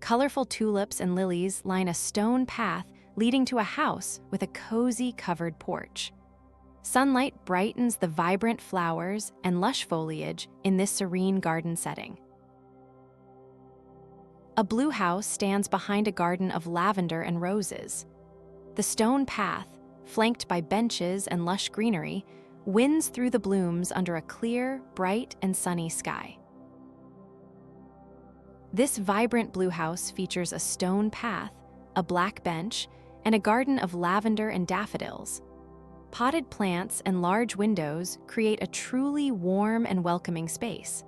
Colorful tulips and lilies line a stone path leading to a house with a cozy covered porch. Sunlight brightens the vibrant flowers and lush foliage in this serene garden setting. A blue house stands behind a garden of lavender and roses. The stone path, flanked by benches and lush greenery, winds through the blooms under a clear, bright, and sunny sky. This vibrant blue house features a stone path, a black bench, and a garden of lavender and daffodils. Potted plants and large windows create a truly warm and welcoming space.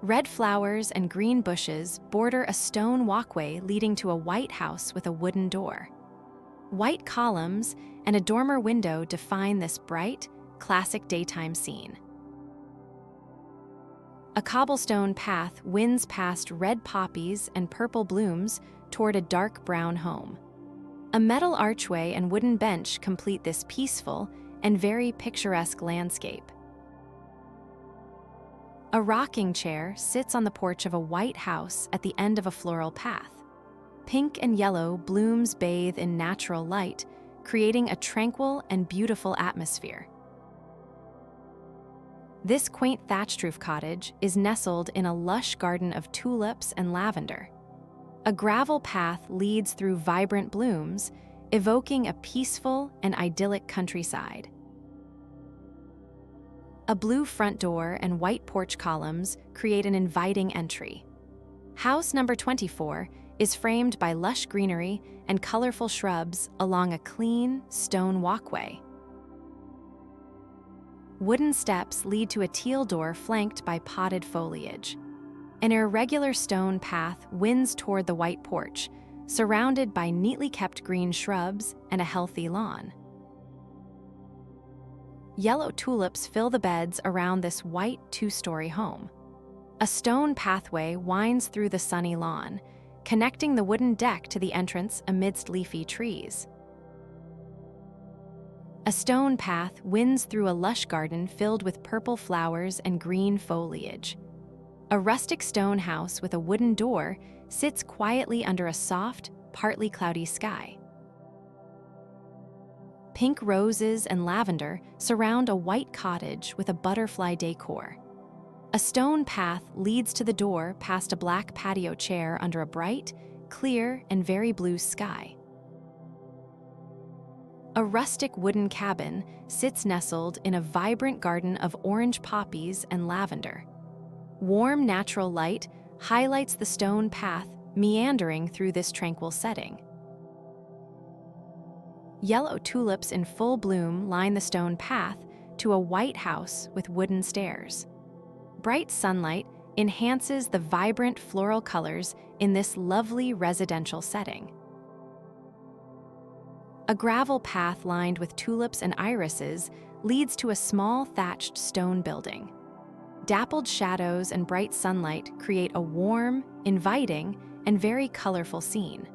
Red flowers and green bushes border a stone walkway leading to a white house with a wooden door. White columns and a dormer window define this bright, classic daytime scene. A cobblestone path winds past red poppies and purple blooms toward a dark brown home. A metal archway and wooden bench complete this peaceful and very picturesque landscape. A rocking chair sits on the porch of a white house at the end of a floral path. Pink and yellow blooms bathe in natural light, creating a tranquil and beautiful atmosphere. This quaint thatched roof cottage is nestled in a lush garden of tulips and lavender. A gravel path leads through vibrant blooms, evoking a peaceful and idyllic countryside. A blue front door and white porch columns create an inviting entry. House number 24 is framed by lush greenery and colorful shrubs along a clean, stone walkway. Wooden steps lead to a teal door flanked by potted foliage. An irregular stone path winds toward the white porch, surrounded by neatly kept green shrubs and a healthy lawn. Yellow tulips fill the beds around this white two-story home. A stone pathway winds through the sunny lawn, connecting the wooden deck to the entrance amidst leafy trees. A stone path winds through a lush garden filled with purple flowers and green foliage. A rustic stone house with a wooden door sits quietly under a soft, partly cloudy sky. Pink roses and lavender surround a white cottage with a butterfly decor. A stone path leads to the door past a black patio chair under a bright, clear, and very blue sky. A rustic wooden cabin sits nestled in a vibrant garden of orange poppies and lavender. Warm natural light highlights the stone path meandering through this tranquil setting. Yellow tulips in full bloom line the stone path to a white house with wooden stairs. Bright sunlight enhances the vibrant floral colors in this lovely residential setting. A gravel path lined with tulips and irises leads to a small thatched stone building. Dappled shadows and bright sunlight create a warm, inviting, and very colorful scene.